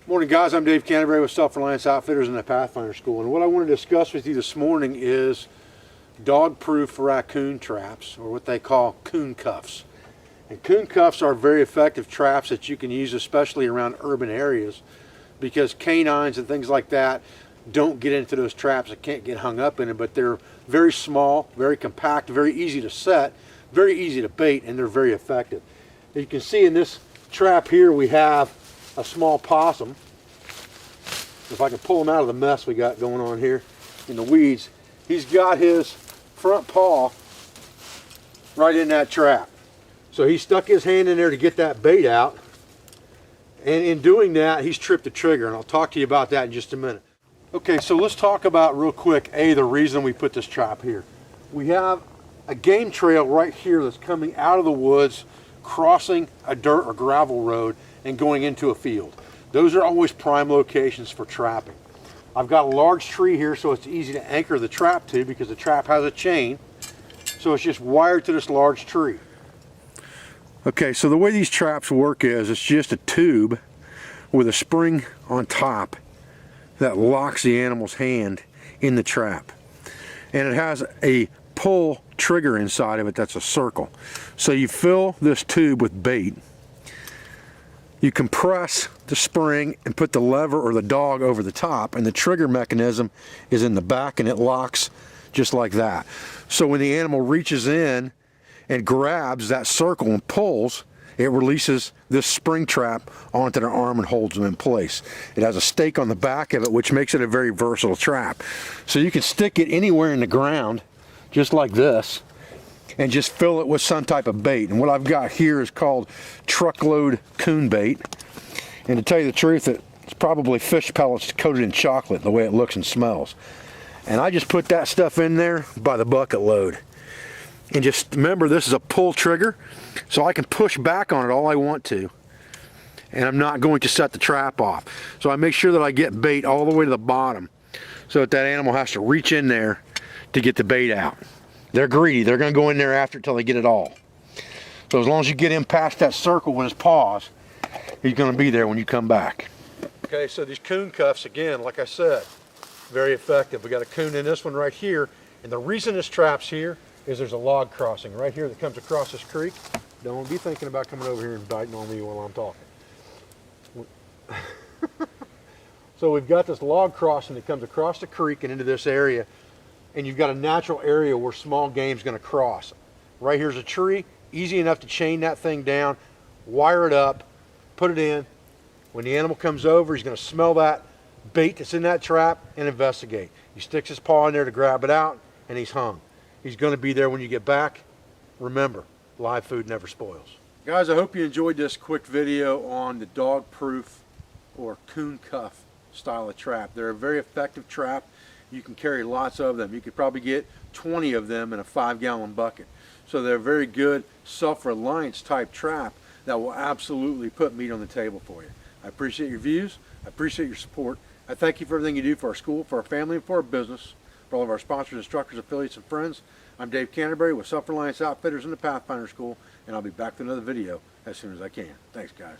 Morning guys, I'm Dave Canterbury with Reliance Outfitters in the Pathfinder School, and what I want to discuss with you this morning is Dog Proof Racoon Traps, or what they call coon cuffs. And coon cuffs are very effective traps that you can use especially around urban areas, because canines and things like that don't get into those traps and can't get hung up in it, but they're very small, very compact, very easy to set, very easy to bait, and they're very effective. As you can see in this trap here, we have a small possum. If I can pull him out of the mess we got going on here in the weeds, he's got his front paw right in that trap. So he stuck his hand in there to get that bait out, and in doing that he's tripped the trigger, and I'll talk to you about that in just a minute. Okay, so let's talk about real quick the reason we put this trap here. We have a game trail right here that's coming out of the woods, crossing a dirt or gravel road and going into a field. Those are always prime locations for trapping. I've got a large tree here, so it's easy to anchor the trap to, because the trap has a chain, so it's just wired to this large tree. Okay, so the way these traps work is it's just a tube with a spring on top that locks the animal's hand in the trap, and it has a pull trigger inside of it that's a circle. So you fill this tube with bait, you compress the spring and put the lever or the dog over the top, and the trigger mechanism is in the back, and it locks just like that. So when the animal reaches in and grabs that circle and pulls, it releases this spring trap onto their arm and holds them in place. It has a stake on the back of it, which makes it a very versatile trap. So you can stick it anywhere in the ground, just like this, and just fill it with some type of bait. And what I've got here is called truckload coon bait. And to tell you the truth, it's probably fish pellets coated in chocolate, the way it looks and smells. And I just put that stuff in there by the bucket load. And just remember, this is a pull trigger, so I can push back on it all I want to, and I'm not going to set the trap off. So I make sure that I get bait all the way to the bottom, so that animal has to reach in there to get the bait out. They're greedy. They're going to go in there after it till they get it all. So as long as you get him past that circle with his paws, he's going to be there when you come back. Okay, so these coon cuffs, again, like I said, very effective. We got a coon in this one right here, and the reason this trap's here is there's a log crossing right here that comes across this creek. Don't be thinking about coming over here and biting on me while I'm talking. So we've got this log crossing that comes across the creek and into this area, and you've got a natural area where small game's going to cross. Right here's a tree, easy enough to chain that thing down, wire it up, put it in. When the animal comes over, he's going to smell that bait that's in that trap and investigate. He sticks his paw in there to grab it out, and he's hung. He's going to be there when you get back. Remember, live food never spoils. Guys, I hope you enjoyed this quick video on the dog proof or coon cuff style of trap. They're a very effective trap. You can carry lots of them. You could probably get 20 of them in a 5-gallon bucket. So they're a very good self-reliance type trap that will absolutely put meat on the table for you. I appreciate your views. I appreciate your support. I thank you for everything you do for our school, for our family, and for our business. For all of our sponsors, instructors, affiliates, and friends, I'm Dave Canterbury with Reliance Outfitters in the Pathfinder School, and I'll be back with another video as soon as I can. Thanks, guys.